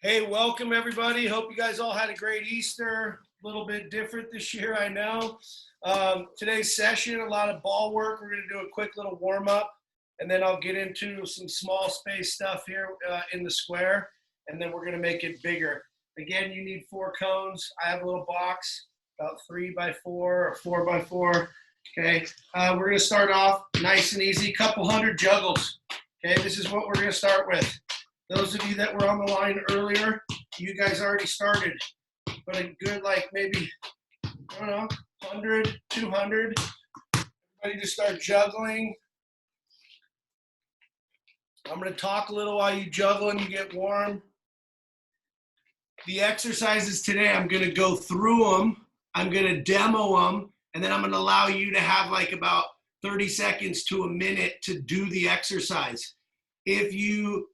Hey, welcome everybody. Hope you guys all had a great Easter. A little bit different this year, I know. Today's session, a lot of ball work. We're going to do a quick little warm up, and then I'll get into some small space stuff here in the square, and then we're going to make it bigger. Again, you need 4 cones. I have a little box, about 3x4 or 4x4. Okay, we're going to start off nice and easy, couple hundred juggles. Okay, this is what we're going to start with. Those of you that were on the line earlier, you guys already started. But a good, like maybe, I don't know, 100, 200. Everybody just start juggling. I'm going to talk a little while you juggle and you get warm. The exercises today, I'm going to go through them. I'm going to demo them. And then I'm going to allow you to have like about 30 seconds to a minute to do the exercise. If you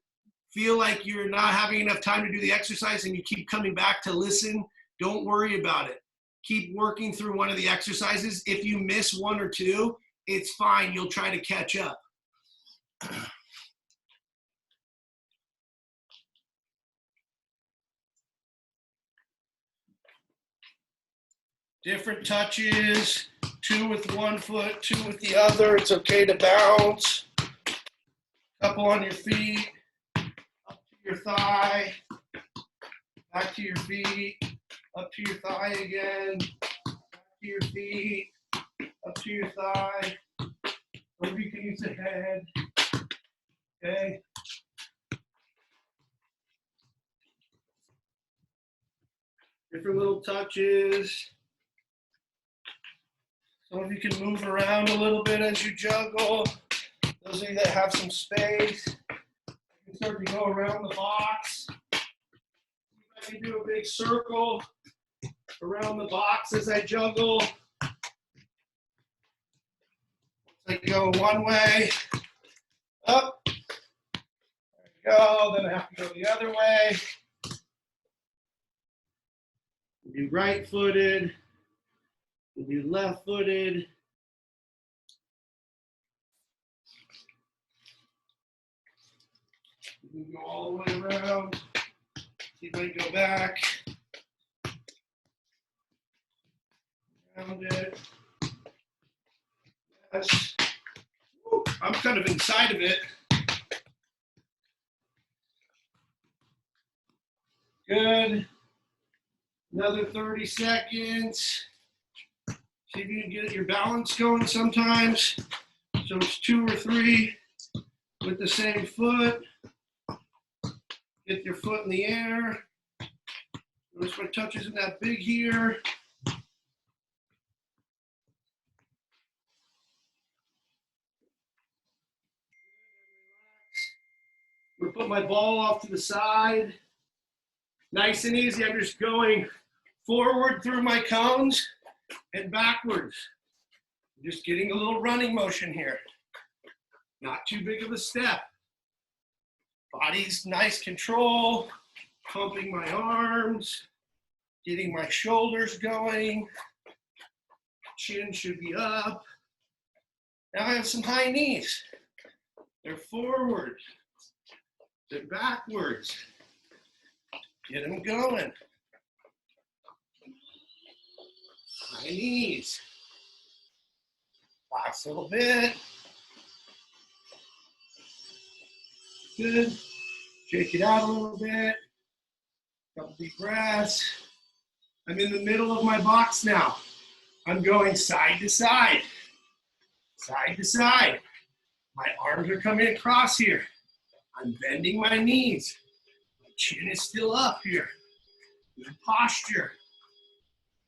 feel like you're not having enough time to do the exercise and you keep coming back to listen, don't worry about it. Keep working through one of the exercises. If you miss 1 or 2, it's fine. You'll try to catch up. Different touches, 2 with 1 foot, 2 with the other. It's okay to bounce. Couple on your feet. Your thigh, back to your feet, up to your thigh again, back to your feet, up to your thigh, or you can use the head, okay? Different little touches. Some of you can move around a little bit as you juggle. Those of you that have some space, start to go around the box. I can do a big circle around the box as I juggle. I go one way, up, there you go, then I have to go the other way. Do right-footed, do left-footed. We go all the way around. See if I can go back. Around it. Yes. Woo, I'm kind of inside of it. Good. Another 30 seconds. See if you can get your balance going sometimes. So it's 2 or 3 with the same foot. Get your foot in the air. Notice my touch isn't that big here. I'm gonna put my ball off to the side. Nice and easy. I'm just going forward through my cones and backwards. Just getting a little running motion here. Not too big of a step. Body's nice control, pumping my arms, getting my shoulders going. Chin should be up. Now I have some high knees. They're forward. They're backwards. Get them going. High knees. Box a little bit. Good. Shake it out a little bit. Couple deep breaths. I'm in the middle of my box now. I'm going side to side. Side to side. My arms are coming across here. I'm bending my knees. My chin is still up here. Good posture.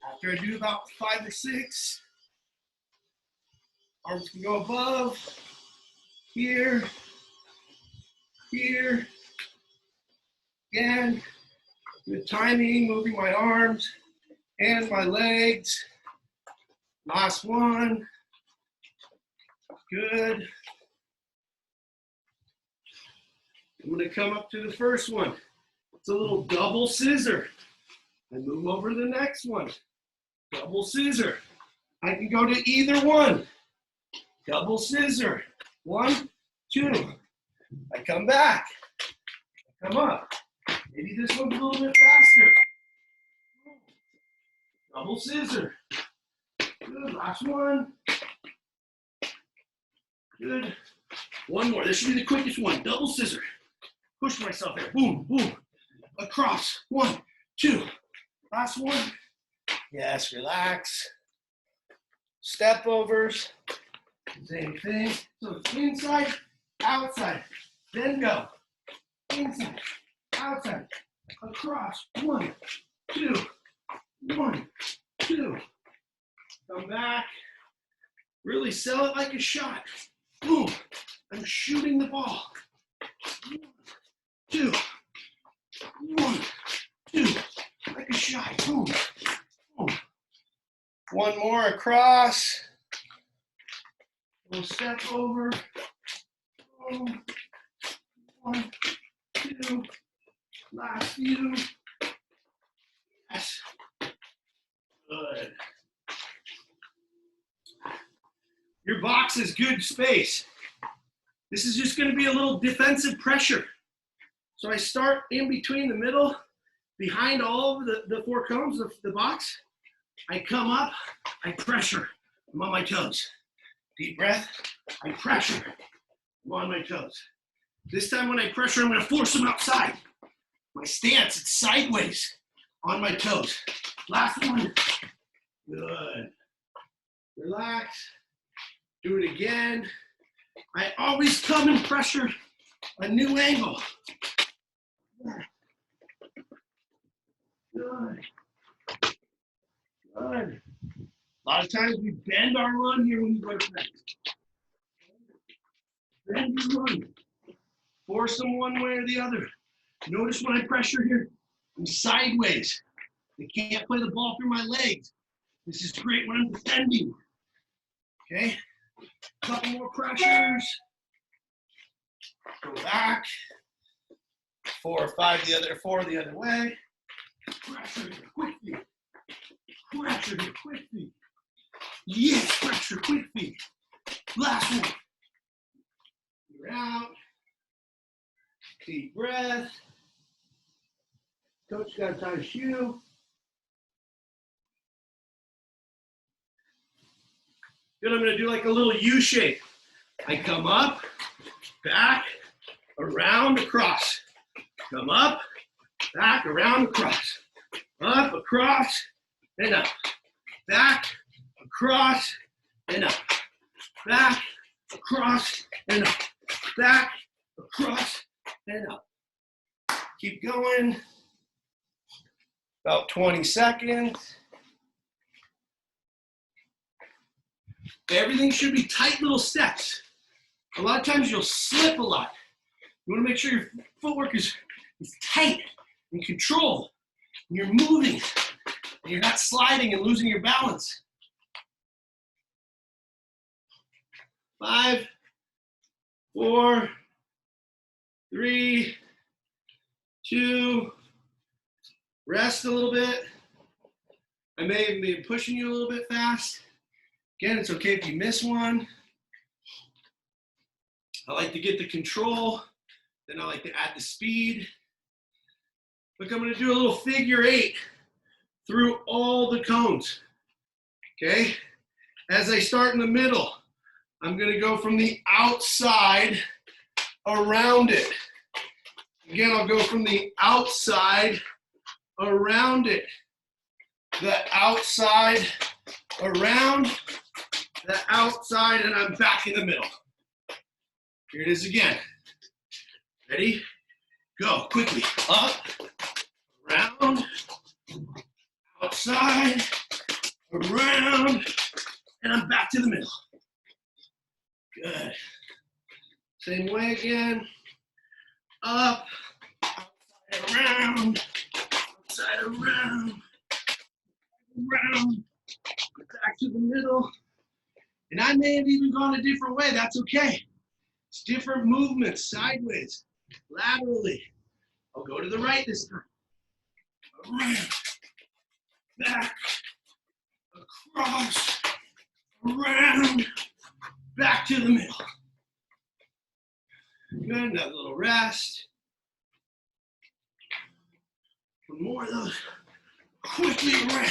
After I do about 5 or 6, arms can go above, here, here. Again, good timing, moving my arms and my legs. Last one. Good. I'm going to come up to the first one. It's a little double scissor. I move over to the next one. Double scissor. I can go to either one. Double scissor. 1, 2. I come back. I come up. Maybe this one's a little bit faster. Double scissor. Good, last one. Good. One more. This should be the quickest one. Double scissor. Push myself there. Boom, boom. Across. 1, 2. Last one. Yes, relax. Step overs. Same thing. So it's inside, outside. Then go. Inside, outside. Across. 1, 2. 1, 2. Come back. Really sell it like a shot. Boom. I'm shooting the ball. 1, 2. 1, 2. Like a shot. Boom. Boom. One more across. We'll step over. Boom. 1, 2. Last few. Yes. Good. Your box is good space. This is just going to be a little defensive pressure. So I start in between the middle, behind all of the 4 cones of the box. I come up, I pressure. I'm on my toes. Deep breath, I pressure. I'm on my toes. This time when I pressure, I'm going to force them outside. My stance, it's sideways on my toes. Last one. Good. Relax. Do it again. I always come and pressure a new angle. Good. Good. A lot of times we bend our run here when we go to practice. Bend your run. Force them one way or the other. Notice when I pressure here, I'm sideways. I can't play the ball through my legs. This is great when I'm defending. Okay? Couple more pressures. Go back. 4 or 5 the other, 4 the other way. Pressure here, quick feet. Pressure here, quick feet. Yes, pressure, quick feet. Last one. You're out. Deep breath. Coach got to tie a shoe. Good, I'm going to do like a little U shape. I come up, back, around, across. Come up, back, around, across. Up, across, and up. Back, across, and up. Back, across, and up. Back, across, and up. Keep going. About 20 seconds. Everything should be tight little steps. A lot of times you'll slip a lot. You want to make sure your footwork is tight and controlled. And you're moving. And you're not sliding and losing your balance. 5, 4, 3, 2, rest a little bit. I may have been pushing you a little bit fast. Again, it's okay if you miss one. I like to get the control, then I like to add the speed. Look, I'm going to do a little figure 8 through all the cones, okay? As I start in the middle, I'm going to go from the outside around it. Again, I'll go from the outside around it. The outside around, the outside, and I'm back in the middle. Here it is again. Ready? Go, quickly. Up, around, outside, around, and I'm back to the middle. Good. Same way again. Up, outside, around, outside, around, back to the middle. And I may have even gone a different way. That's okay. It's different movements, sideways, laterally. I'll go to the right this time. Around, back, across, around, back to the middle. Good, another little rest. One more of those. Quickly around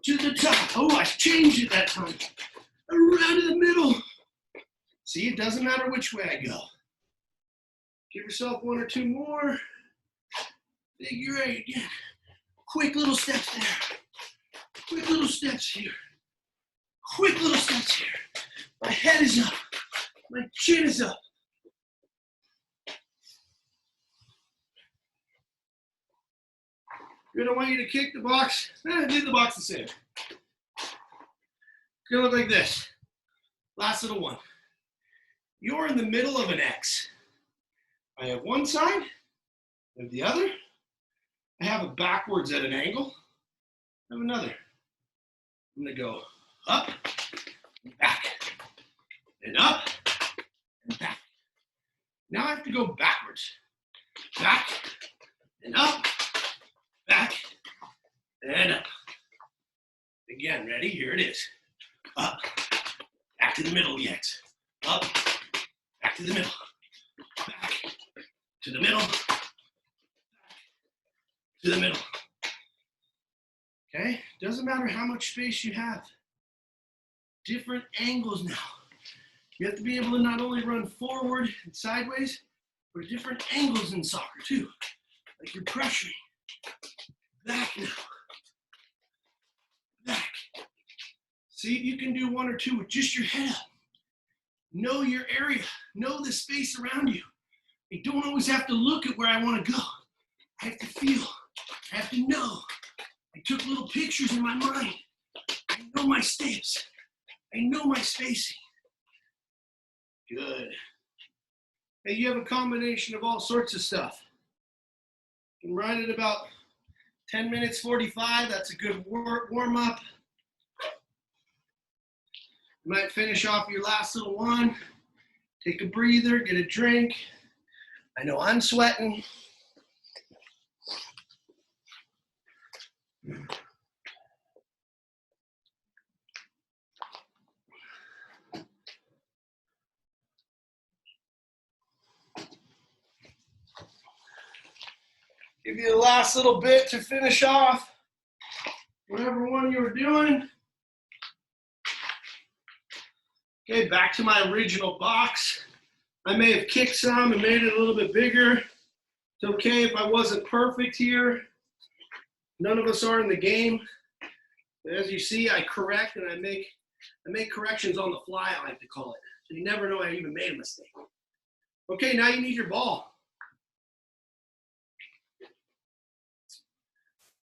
to the top. Oh, I changed it that time. Around to the middle. See, it doesn't matter which way I go. Give yourself one or two more. Figure eight again. Quick little steps there. Quick little steps here. Quick little steps here. My head is up. My chin is up. You're gonna want you to kick the box. Leave the box the same. It's gonna look like this. Last little one. You're in the middle of an X. I have one side, I have the other. I have it backwards at an angle. I have another. I'm gonna go up, and back, and up, and back. Now I have to go backwards. Back, and up, back, and up. Again, ready? Here it is. Up, back to the middle of the X. Up, back to the middle. Back to the middle. Back to the middle. Okay? Doesn't matter how much space you have. Different angles now. You have to be able to not only run forward and sideways, but different angles in soccer too. Like you're pressuring. Back now. Back. See, you can do one or two with just your head up. Know your area. Know the space around you. I don't always have to look at where I want to go. I have to feel. I have to know. I took little pictures in my mind. I know my steps. I know my spacing. Good. Hey, you have a combination of all sorts of stuff. You can run it about 10 minutes, 45. That's a good warm up. You might finish off your last little one. Take a breather, get a drink. I know I'm sweating. Give you the last little bit to finish off whatever one you were doing. Okay, back to my original box. I may have kicked some and made it a little bit bigger. It's okay if I wasn't perfect here. None of us are in the game. But as you see, I correct and I make corrections on the fly, I like to call it. So you never know I even made a mistake. Okay, now you need your ball.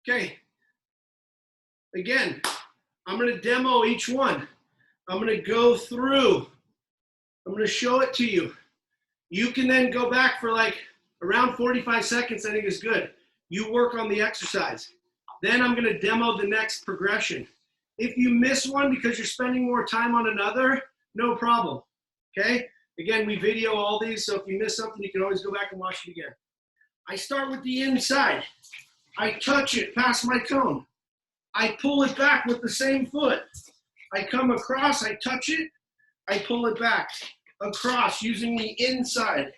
Okay, again, I'm gonna demo each one. I'm gonna go through. I'm gonna show it to you. You can then go back for like around 45 seconds, I think is good. You work on the exercise. Then I'm gonna demo the next progression. If you miss one because you're spending more time on another, no problem, okay? Again, we video all these, so if you miss something, you can always go back and watch it again. I start with the inside. I touch it past my cone. I pull it back with the same foot. I come across, I touch it, I pull it back. Across, using the inside.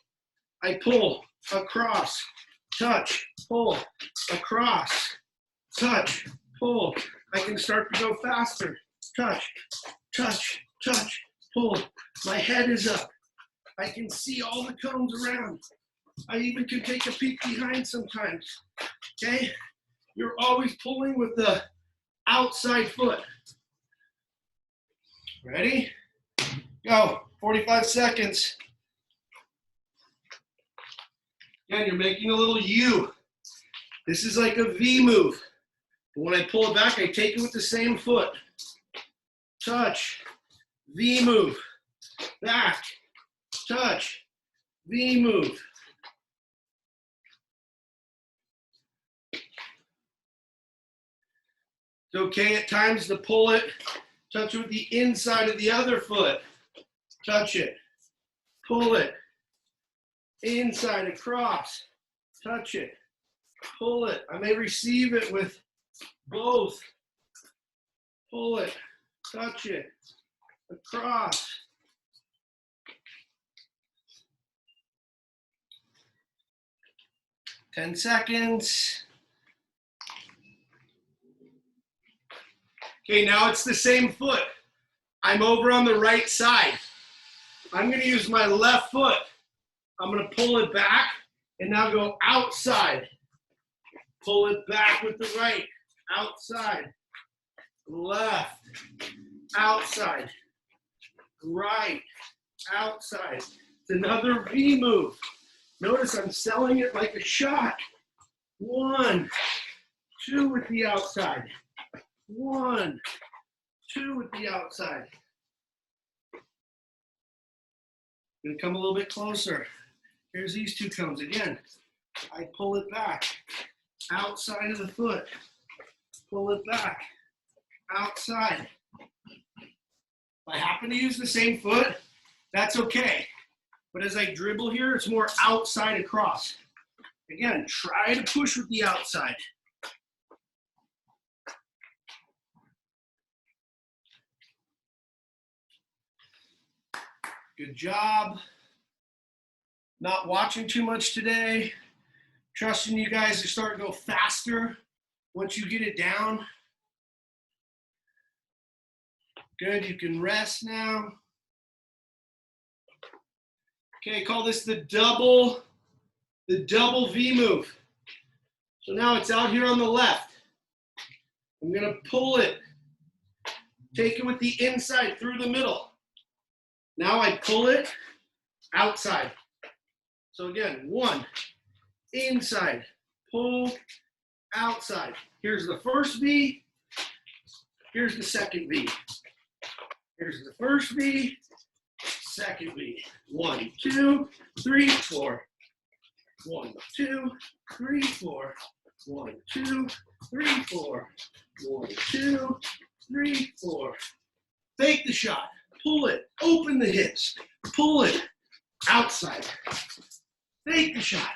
I pull, across, touch, pull, across, touch, pull. I can start to go faster. Touch, touch, touch, pull. My head is up. I can see all the cones around. I even can take a peek behind sometimes. Okay? You're always pulling with the outside foot. Ready? Go. 45 seconds. Again, you're making a little U. This is like a V move. But when I pull it back, I take it with the same foot. Touch. V move. Back. Touch. V move. It's okay at times to pull it, touch it with the inside of the other foot. Touch it, pull it, inside, across, touch it, pull it. I may receive it with both. Pull it, touch it, across. 10 seconds. Okay, now it's the same foot. I'm over on the right side. I'm gonna use my left foot. I'm gonna pull it back and now go outside. Pull it back with the right, outside, left, outside, right, outside. It's another V move. Notice I'm selling it like a shot. 1, 2 with the outside. 1, 2 with the outside. Gonna come a little bit closer. Here's these two cones again. I pull it back, outside of the foot. Pull it back, outside. If I happen to use the same foot, that's okay. But as I dribble here, it's more outside across. Again, try to push with the outside. Good job. Not watching too much today. Trusting you guys to start to go faster once you get it down. Good, you can rest now. Okay, call this the double V move. So now it's out here on the left. I'm gonna pull it, take it with the inside through the middle. Now I pull it outside. So again, 1, inside, pull, outside. Here's the first V, here's the second V. Here's the first V, second V. 1, 2, 3, 4. 1, 2, 3, 4. 1, 2, 3, 4. 1, 2, 3, 4. Fake the shot. Pull it. Open the hips. Pull it. Outside. Fake the shot.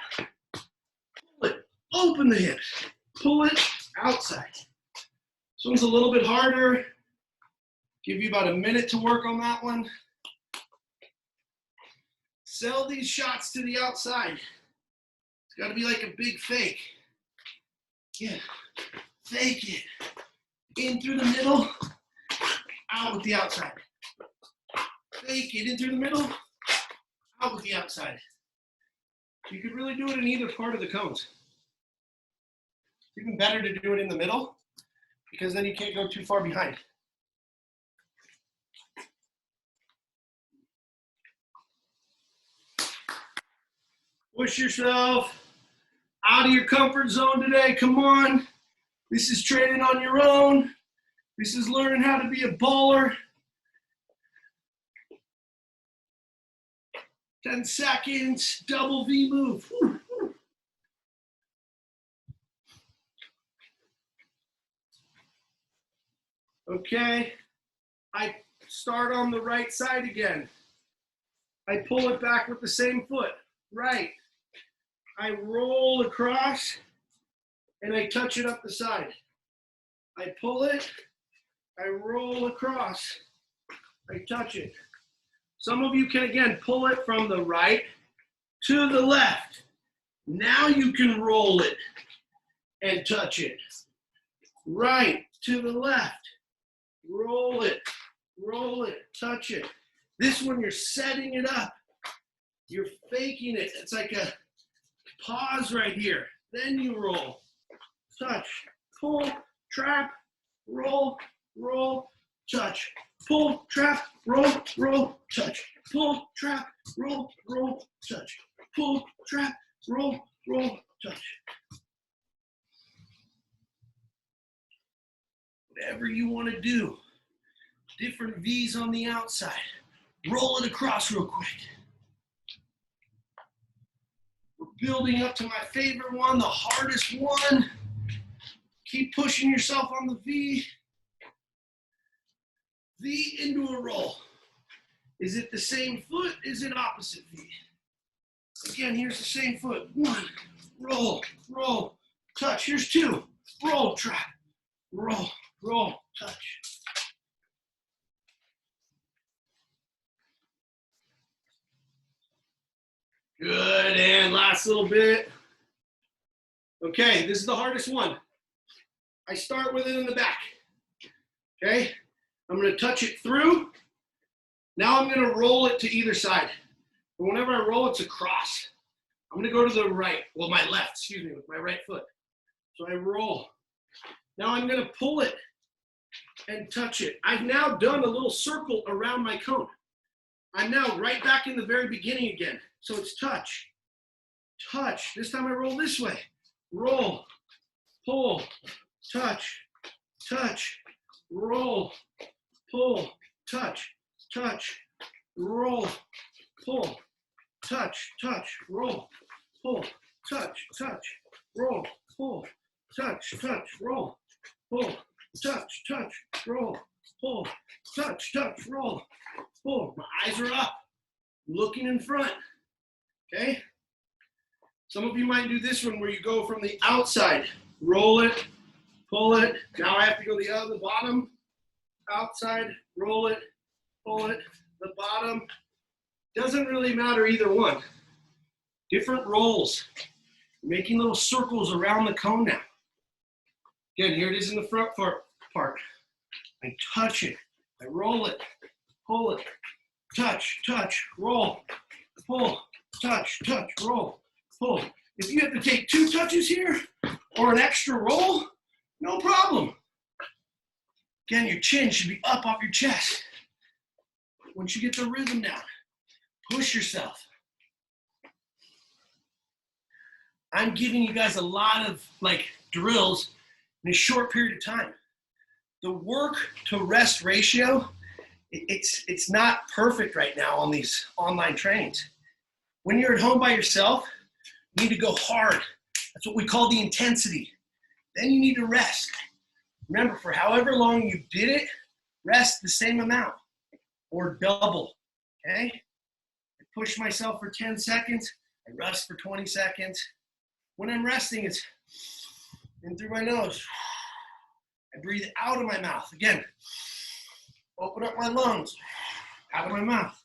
Pull it. Open the hips. Pull it. Outside. This one's a little bit harder. Give you about a minute to work on that one. Sell these shots to the outside. It's got to be like a big fake. Yeah. Fake it. In through the middle. Out with the outside. Fake it in through the middle. Out with the outside. You could really do it in either part of the cones. It's even better to do it in the middle because then you can't go too far behind. Push yourself out of your comfort zone today. Come on. This is training on your own. This is learning how to be a baller. 10 seconds, double V move. Woo, woo. Okay, I start on the right side again. I pull it back with the same foot, right. I roll across and I touch it up the side. I pull it, I roll across, I touch it. Some of you can, again, pull it from the right to the left. Now you can roll it and touch it. Right to the left. Roll it, touch it. This one, you're setting it up. You're faking it. It's like a pause right here. Then you roll, touch, pull, trap, roll, touch. Pull, trap, roll, touch. Pull, trap, roll, touch. Pull, trap, roll, touch. Whatever you want to do. Different V's on the outside. Roll it across real quick. We're building up to my favorite one, the hardest one. Keep pushing yourself on the V. V into a roll. Is it the same foot? Is it opposite V? Again, here's the same foot. 1, roll, touch. Here's 2, roll, trap, roll, touch. Good, and last little bit. Okay, this is the hardest one. I start with it in the back. Okay, I'm gonna touch it through. Now I'm gonna roll it to either side. And whenever I roll, it's a cross. I'm gonna go to the right, well, my left, excuse me, with my right foot. So I roll. Now I'm gonna pull it and touch it. I've now done a little circle around my cone. I'm now right back in the very beginning again. So it's touch, touch. This time I roll this way. Roll, pull, touch, touch, roll, pull, touch, touch, roll, pull, touch, touch, roll, pull, touch, touch, roll, pull, touch, touch, roll, pull, touch, touch, roll, pull, touch, touch, roll, pull. My eyes are up, looking in front, okay? Some of you might do this one where you go from the outside, roll it, pull it. Now I have to go the other bottom, outside, roll it, pull it, the bottom. Doesn't really matter either one. Different rolls. Making little circles around the cone now. Again, here it is in the front part. I touch it, I roll it, pull it, touch, touch, roll, pull, touch, touch, roll, pull. If you have to take 2 touches here or an extra roll, no problem. Again, your chin should be up off your chest. Once you get the rhythm down, push yourself. I'm giving you guys a lot of drills in a short period of time. The work to rest ratio, it's not perfect right now on these online trainings. When you're at home by yourself, you need to go hard. That's what we call the intensity. Then you need to rest. Remember, for however long you did it, rest the same amount or double, okay? I push myself for 10 seconds, I rest for 20 seconds. When I'm resting, it's in through my nose. I breathe out of my mouth. Again, open up my lungs, out of my mouth.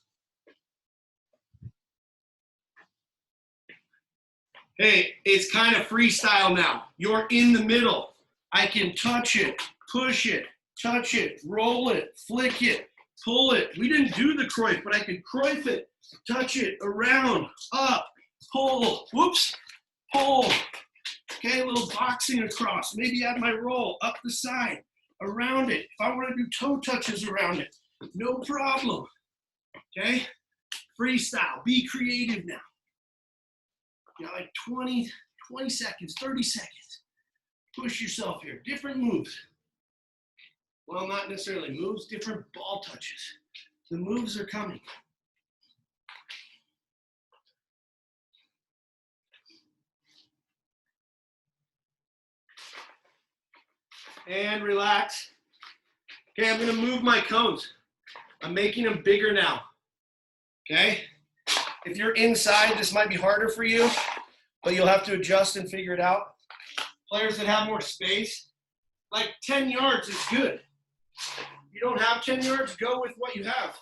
Hey, it's kind of freestyle now. You're in the middle. I can touch it, push it, touch it, roll it, flick it, pull it. We didn't do the Cruyff, but I could Cruyff it, touch it, around, up, pull, whoops, pull. Okay, a little boxing across. Maybe add my roll up the side, around it. If I want to do toe touches around it, no problem. Okay, freestyle, be creative now. You got like 20 seconds, 30 seconds. Push yourself here. Different moves. Well, not necessarily moves, different ball touches. The moves are coming. And relax. Okay, I'm gonna move my cones. I'm making them bigger now. Okay? If you're inside, this might be harder for you, but you'll have to adjust and figure it out. Players that have more space, like 10 yards is good. If you don't have 10 yards, go with what you have.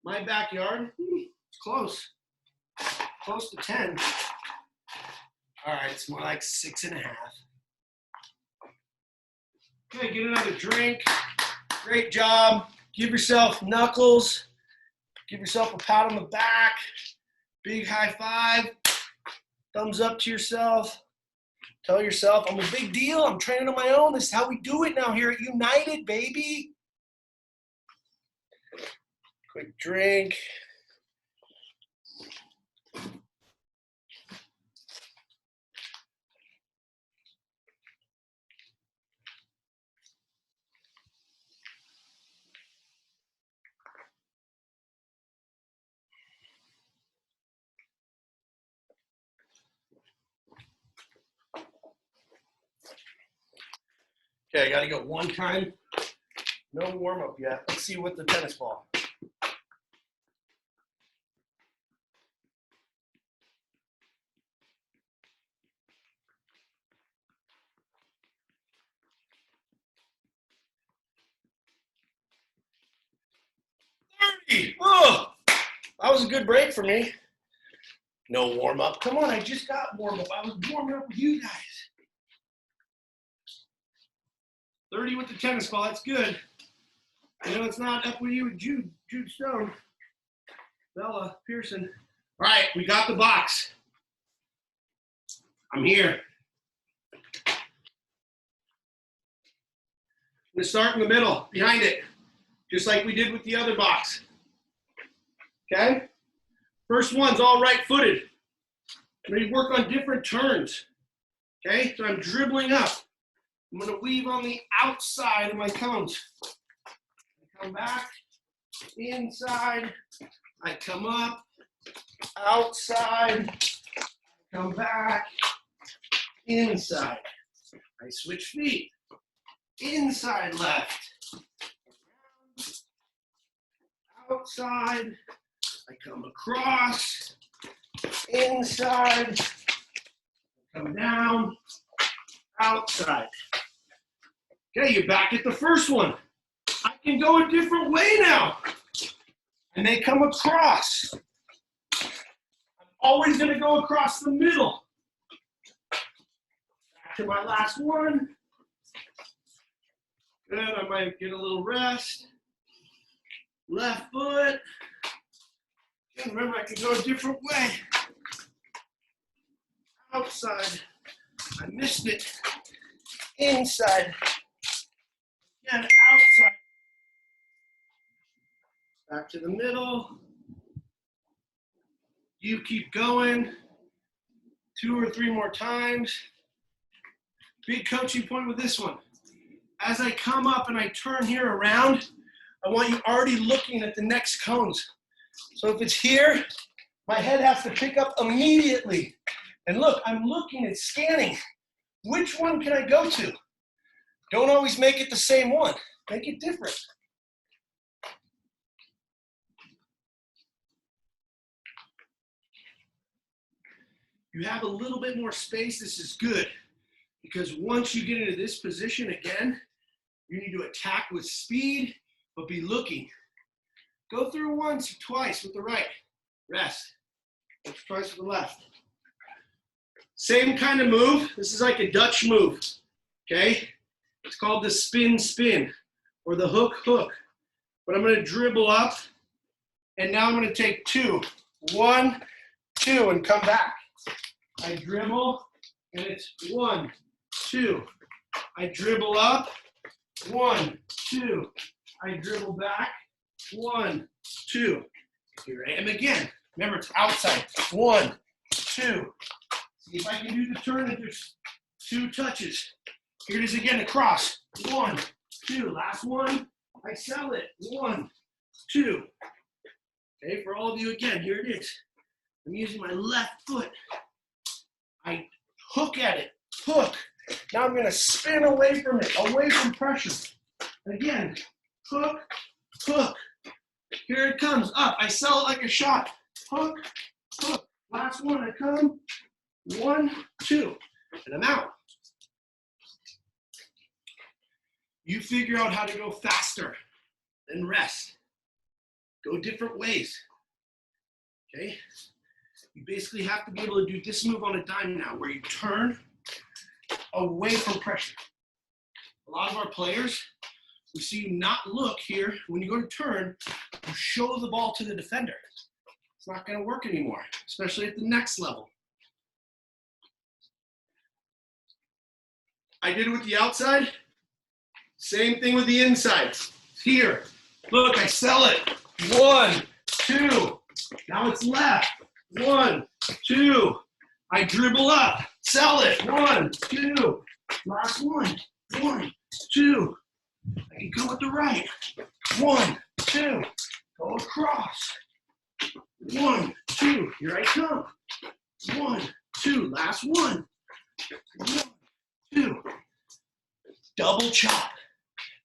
My backyard, it's close. Close to 10. All right, it's more like 6.5. Okay, get another drink. Great job. Give yourself knuckles. Give yourself a pat on the back. Big high five. Thumbs up to yourself. Tell yourself, I'm a big deal. I'm training on my own. This is how we do it now here at United, baby. Quick drink. Okay, I gotta go one time. No warm up yet. Let's see with the tennis ball. Oh, that was a good break for me. No warm up. Come on, I just got warm up. I was warming up with you guys. 30 with the tennis ball, that's good. I know it's not up with you with Jude Stone, Bella Pearson. All right, we got the box. I'm here. I'm gonna start in the middle, behind it, just like we did with the other box. Okay? First one's all right-footed. I'm gonna work on different turns. Okay, so I'm dribbling up. I'm gonna weave on the outside of my cones. I come back, inside, I come up, outside, come back, inside. I switch feet, inside left, outside, I come across, inside, come down, outside. Okay, you're back at the first one. I can go a different way now. I may come across. I'm always going to go across the middle. Back to my last one. Good, I might get a little rest. Left foot. And remember, I can go a different way. Outside. I missed it. Inside. And outside. Back to the middle. You keep going. 2 or 3 more times. Big coaching point with this one. As I come up and I turn here around, I want you already looking at the next cones. So if it's here, my head has to pick up immediately. And look, I'm looking and scanning. Which one can I go to? Don't always make it the same one. Make it different. You have a little bit more space. This is good. Because once you get into this position again, you need to attack with speed, but be looking. Go through once or twice with the right. Rest. Once or twice with the left. Same kind of move. This is like a Dutch move. Okay? It's called the spin or the hook. But I'm going to dribble up, and now I'm going to take 2. 1, 2, and come back. I dribble, and it's 1, 2. I dribble up, 1, 2. I dribble back, 1, 2. Here I am again. Remember, it's outside. 1, 2. See if I can do the turn if there's 2 touches. Here it is again, across. 1, 2. Last one. I sell it. 1, 2. Okay, for all of you again, here it is. I'm using my left foot. I hook at it. Hook. Now I'm going to spin away from it, away from pressure. And again, hook, hook. Here it comes, up. I sell it like a shot. Hook, hook. Last one, I come. 1, 2. And I'm out. You figure out how to go faster, then rest. Go different ways. Okay? You basically have to be able to do this move on a dime now, where you turn away from pressure. A lot of our players, we see you not look here. When you go to turn, you show the ball to the defender. It's not going to work anymore, especially at the next level. I did it with the outside. Same thing with the inside. Here. Look, I sell it. 1, 2. Now it's left. 1, 2. I dribble up. Sell it. 1, 2. Last one. 1, 2. I can go with the right. 1, 2. Go across. 1, 2. Here I come. 1, 2. Last one. 1, 2. Double chop.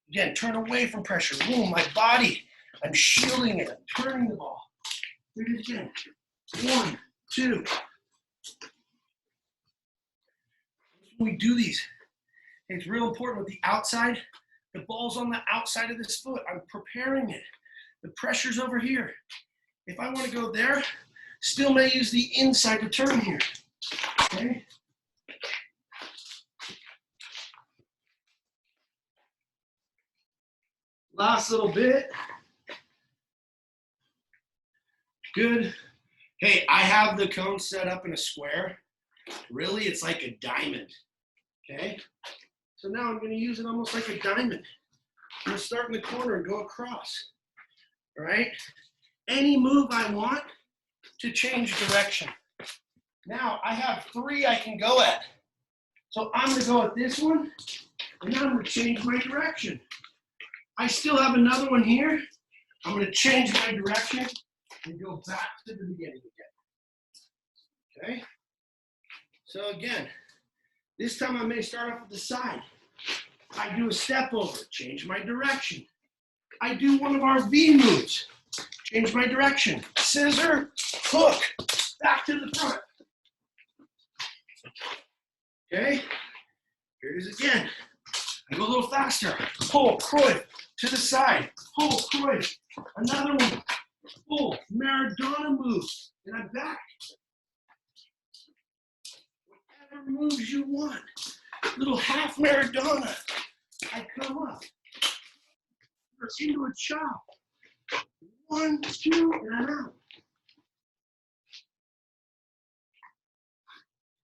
Again, turn away from pressure. Boom, my body. I'm shielding it. I'm turning the ball. Do it again. 1, 2. When we do these, it's real important with the outside. The ball's on the outside of this foot. I'm preparing it. The pressure's over here. If I want to go there, Still may use the inside to turn here. Okay. Last little bit. Good. Hey, I have the cone set up in a square. Really, it's like a diamond. Okay. So now I'm going to use it almost like a diamond. I'm going to start in the corner and go across. All right. Any move I want to change direction. Now I have 3 I can go at. So I'm going to go at this one, and now I'm going to change my direction. I still have another one here. I'm going to change my direction and go back to the beginning again. Okay? So again, this time I may start off at the side. I do a step over, change my direction. I do one of our V moves, change my direction. Scissor, hook, back to the front. Okay? Here it is again. I go a little faster. Pull, croy, to the side. Pull, croy. Another one. Pull, Maradona move. And I'm back. Whatever moves you want. Little half Maradona. I come up. Into a chop. 1, 2, and I'm out.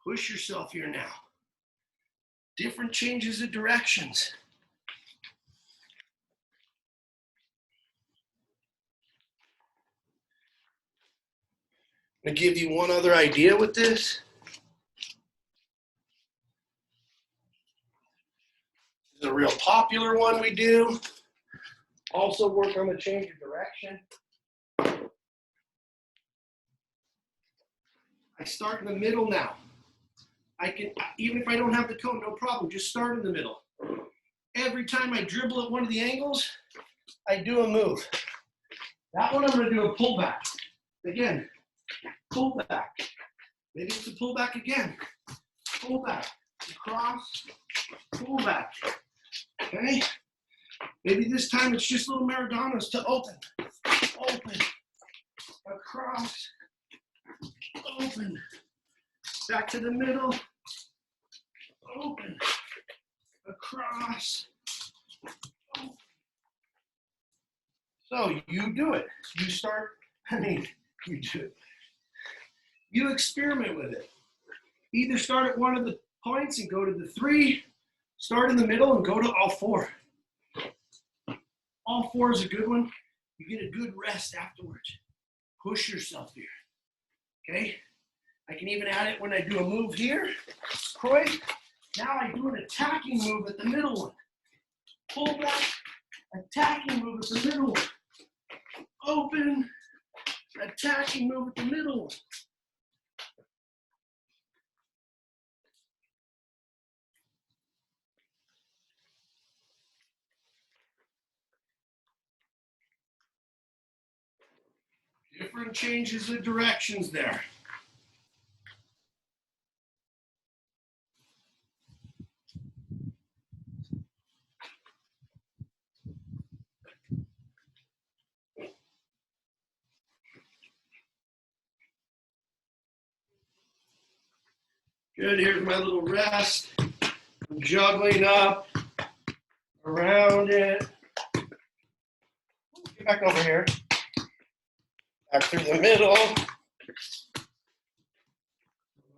Push yourself here now. Different changes of directions. I'm going to give you one other idea with this. This is a real popular one we do. Also work on the change of direction. I start in the middle now. I can, even if I don't have the cone, no problem, just start in the middle. Every time I dribble at one of the angles, I do a move. That one I'm going to do a pullback. Again, pullback. Maybe it's a pullback again. Pullback, across, pullback. Okay? Maybe this time it's just little Maradonas to open. Open, across, open. Back to the middle, open, across. Open. So you do it. You start, you do it. You experiment with it. Either start at one of the points and go to the 3, start in the middle and go to all 4. All 4 is a good one. You get a good rest afterwards. Push yourself here, okay? I can even add it when I do a move here. Croy. Now I do an attacking move at the middle one. Pull back, attacking move at the middle one. Open, attacking move at the middle one. Different changes of directions there. Good, here's my little rest. I'm juggling up, around it. Get back over here. Back through the middle.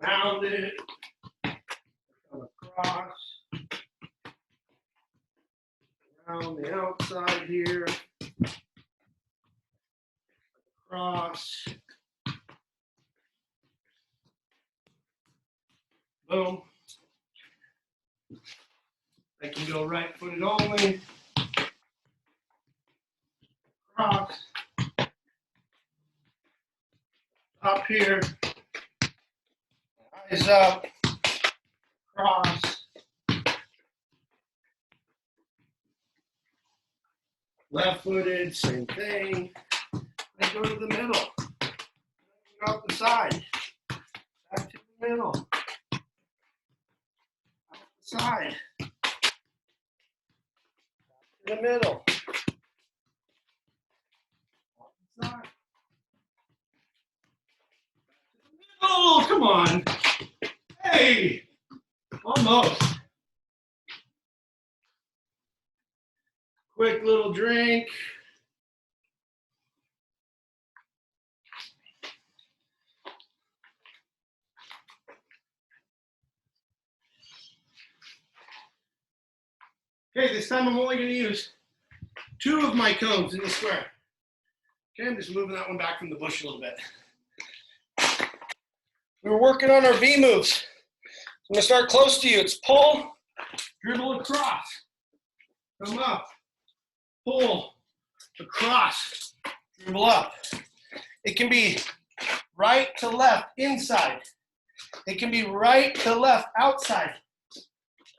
Around it. Across. Around the outside here. Across. Boom. I can go right-footed only. Cross. Up here. Eyes up. Cross. Left-footed, same thing. I go to the middle. Go out the side. Back to the middle. Side, in the middle, side, Oh, come on. Hey, almost. Quick little drink. Okay, this time I'm only going to use 2 of my cones in the square. Okay, I'm just moving that one back from the bush a little bit. We were working on our V moves. I'm going to start close to you. It's pull, dribble across, come up, pull, across, dribble up. It can be right to left, inside. It can be right to left, outside.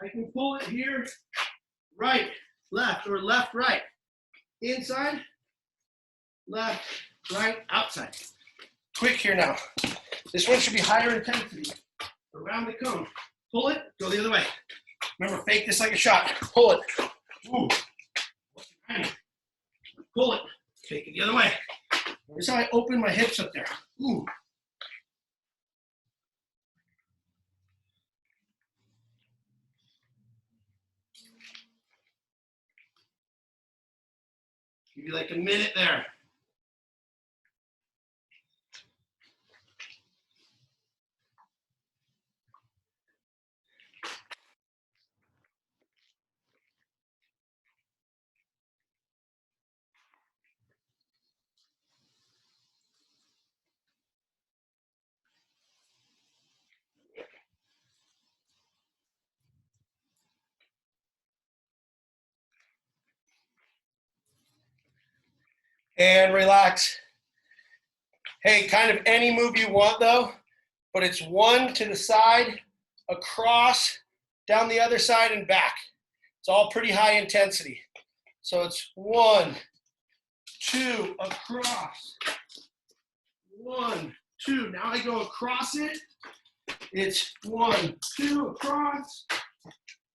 I can pull it here, right, left, or left, right. Inside, left, right, outside. Quick here now. This one should be higher intensity. Around the cone. Pull it, go the other way. Remember, fake this like a shot. Pull it. Ooh. Pull it. Take it the other way. Notice how I open my hips up there. Ooh. Give you like a minute there. And relax. Hey, kind of any move you want though, but it's 1 to the side, across, down the other side, and back. It's all pretty high intensity. So it's 1, 2, across. 1, 2. Now I go across it. It's 1, 2, across.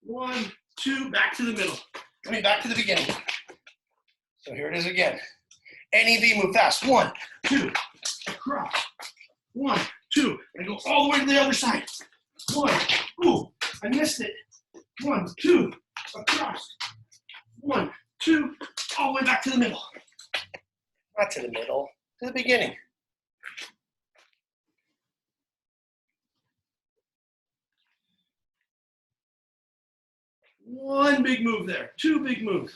1, 2, back to the middle. I mean, back to the beginning. So here it is again. Any V move fast. 1, 2, across. 1, 2. I go all the way to the other side. 1, ooh, I missed it. 1, 2, across. 1, 2, all the way back to the middle. Not to the middle, to the beginning. One big move there, 2 big moves.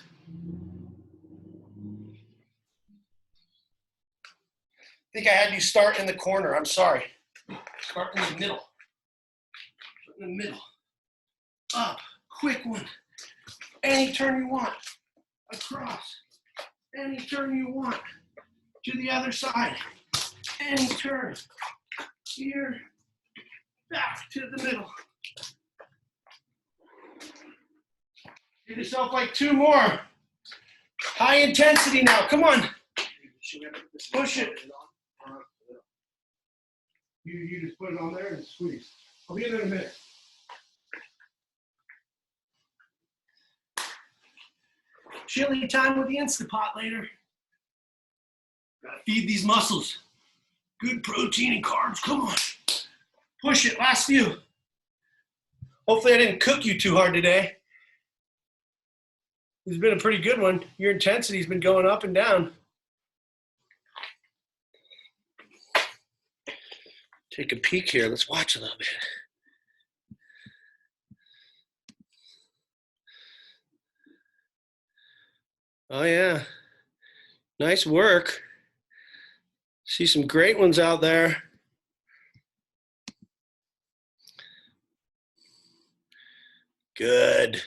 I think I had you start in the corner, I'm sorry. Start in the middle. Start in the middle. Up, quick one. Any turn you want. Across. Any turn you want. To the other side. Any turn. Here. Back to the middle. Give yourself like 2 more. High intensity now, come on. Push it. You just put it on there and squeeze. I'll be in there in a minute. Chili time with the Instapot later. Gotta feed these muscles. Good protein and carbs, come on. Push it, last few. Hopefully I didn't cook you too hard today. It's been a pretty good one. Your intensity's been going up and down. Take a peek here. Let's watch a little bit. Oh, yeah. Nice work. See some great ones out there. Good.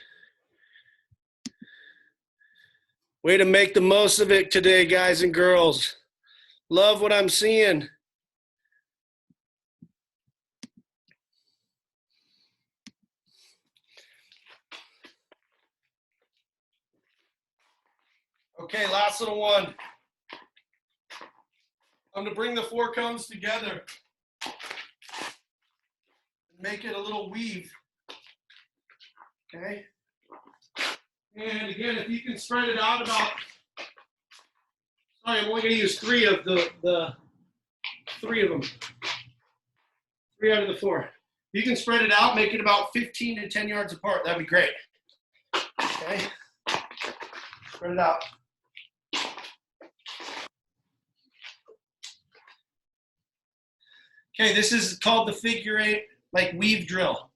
Way to make the most of it today, guys and girls. Love what I'm seeing. Okay, last little one. I'm gonna bring the 4 cones together. Make it a little weave. Okay? And again, if you can spread it out about, sorry, I'm only gonna use 3 of the 3 of them. 3 out of the 4. You can spread it out, make it about 15 to 10 yards apart. That'd be great. Okay. Spread it out. Okay, this is called the figure 8, like weave drill.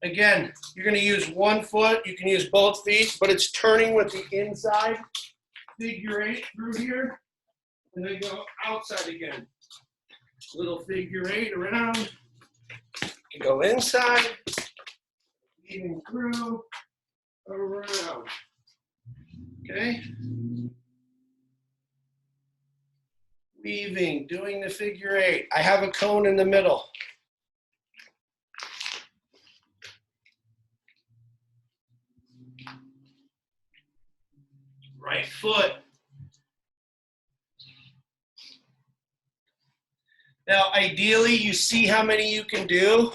Again, you're going to use 1 foot. You can use both feet, but it's turning with the inside. Figure 8 through here, and then go outside again. Little figure 8 around. You go inside, weaving through, around. Okay? Weaving, doing the figure 8. I have a cone in the middle. Right foot. Now, ideally, you see how many you can do,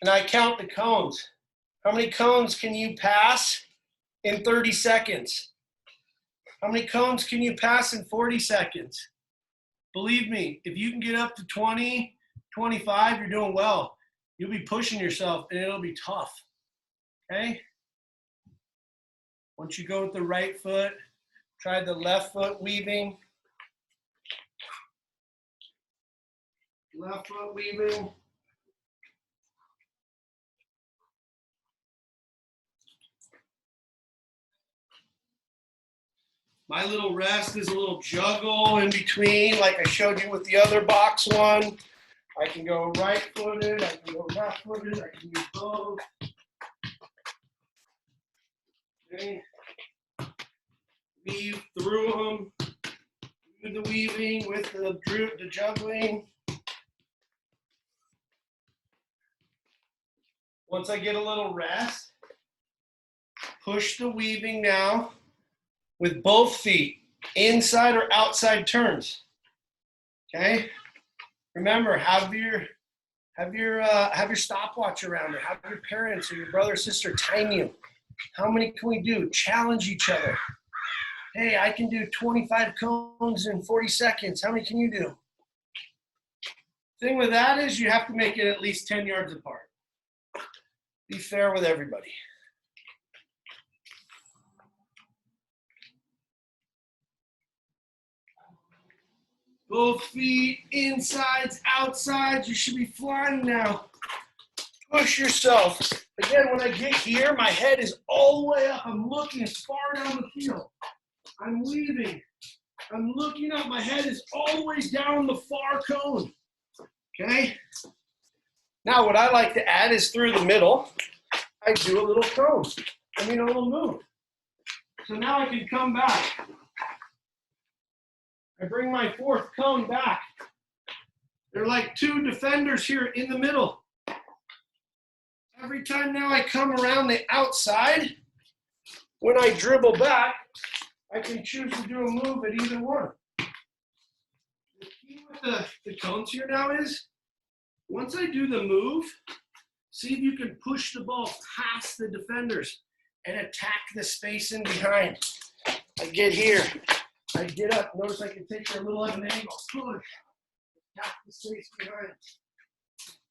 and I count the cones. How many cones can you pass in 30 seconds? How many cones can you pass in 40 seconds? Believe me, if you can get up to 20, 25, you're doing well. You'll be pushing yourself, and it'll be tough, okay? Once you go with the right foot, try the left foot weaving. Left foot weaving. My little rest is a little juggle in between, like I showed you with the other box one. I can go right-footed, I can go left-footed, I can do both. Okay. Weave through them, do the weaving with the juggling. Once I get a little rest, push the weaving now with both feet, inside or outside turns. Okay? Remember, have your stopwatch around, or have your parents or your brother or sister time you. How many can we do? Challenge each other. Hey, I can do 25 cones in 40 seconds. How many can you do? Thing with that is you have to make it at least 10 yards apart. Be fair with everybody. Both feet, insides, outsides. You should be flying now. Push yourself. Again, when I get here, my head is all the way up. I'm looking as far down the field. I'm weaving. I'm looking up. My head is always down the far cone. Okay? Now, what I like to add is through the middle, I do a little cone. A little move. So now I can come back. I bring my 4th cone back. They're like 2 defenders here in the middle. Every time now I come around the outside, when I dribble back, I can choose to do a move at either one. The key with the cones here now is, once I do the move, see if you can push the ball past the defenders and attack the space in behind. I get here. I get up. Notice I can take her a little at an angle. Push. Attack the space behind.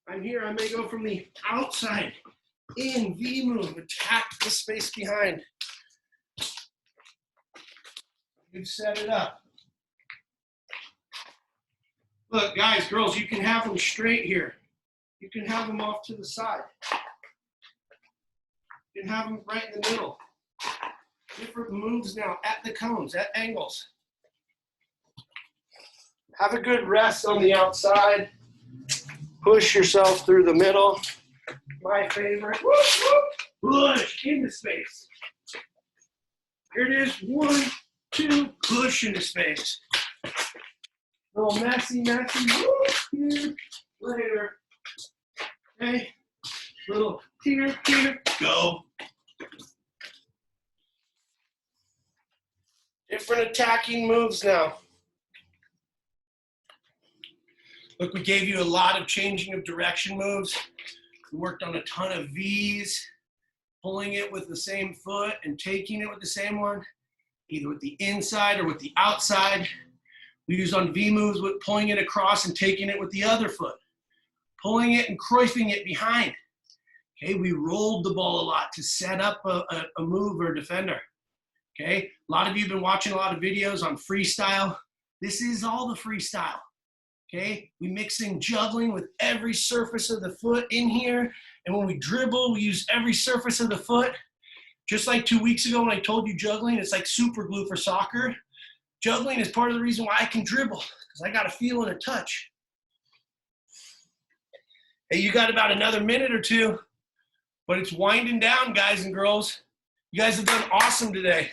I'm here. I may go from the outside in V move. Attack the space behind. You've set it up. Look, guys, girls, you can have them straight here. You can have them off to the side. You can have them right in the middle. Different moves now at the cones, at angles. Have a good rest on the outside. Push yourself through the middle. My favorite. Whoop, whoop. Push into space. Here it is. 1, 2, push into space. A little messy. Whoop, here, later. Okay. Little here, go. Different attacking moves now. Look, we gave you a lot of changing of direction moves. We worked on a ton of V's, pulling it with the same foot and taking it with the same one, either with the inside or with the outside. We used on V moves with pulling it across and taking it with the other foot. pulling it and croifing it behind. Okay, we rolled the ball a lot to set up a move or defender. Okay, a lot of you have been watching a lot of videos on freestyle. This is all the freestyle. Okay, we mix in juggling with every surface of the foot in here. And when we dribble, we use every surface of the foot. Just like 2 weeks ago when I told you juggling, it's like super glue for soccer. Juggling is part of the reason why I can dribble, because I got a feel and a touch. Hey, you got about another minute or two, but it's winding down, guys and girls. You guys have done awesome today.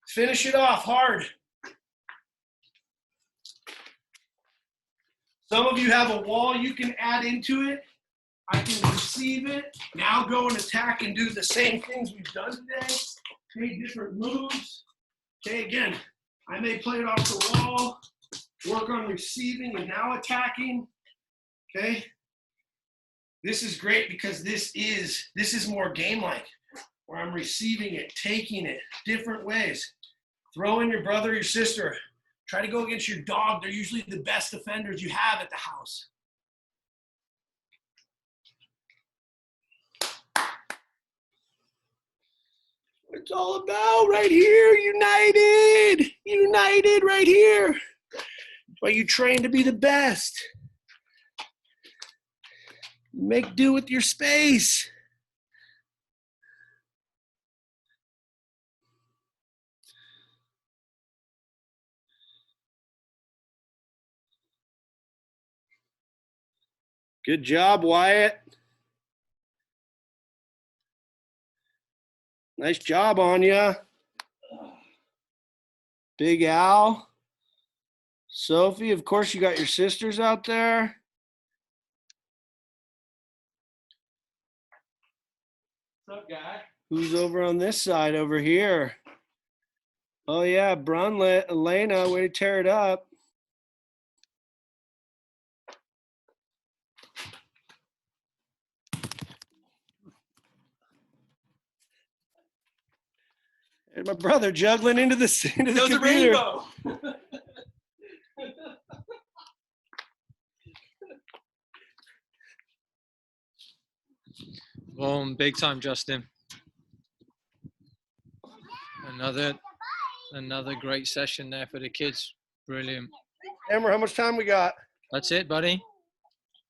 Finish it off hard. Some of you have a wall you can add into it. I can receive it. Now go and attack and do the same things we've done today. Okay, different moves. Okay, again, I may play it off the wall, work on receiving and now attacking. Okay. This is great because this is more game-like, where I'm receiving it, taking it, different ways. Throw in your brother or your sister. Try to go against your dog. They're usually the best defenders you have at the house. What it's all about right here, united. United right here. That's why you train to be the best. Make do with your space. Good job, Wyatt. Nice job on ya. Big Al. Sophie, of course you got your sisters out there. What's up, guy? Who's over on this side over here? Oh yeah, Brunlet, Elena, way to tear it up. And my brother juggling into the computer. Rainbow. Boom, big time, Justin. Another great session there for the kids. Brilliant. Amber, how much time we got? That's it, buddy.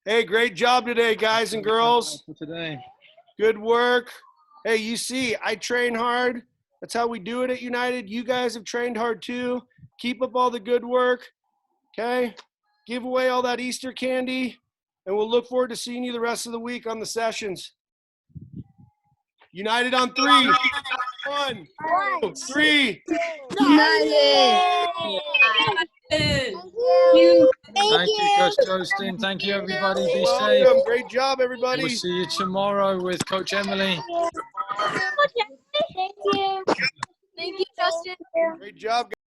Hey, great job today, guys and girls. For today. Good work. Hey, you see, I train hard. That's how we do it at United. You guys have trained hard too. Keep up all the good work. Okay? Give away all that Easter candy. And we'll look forward to seeing you the rest of the week on the sessions. United on 3. 1, 2, 3. United. Thank you, Coach Justin. Thank you, everybody. Be safe. Great job, everybody. We'll see you tomorrow with Coach Emily. Thank you. Thank you, Justin. Great job, guys.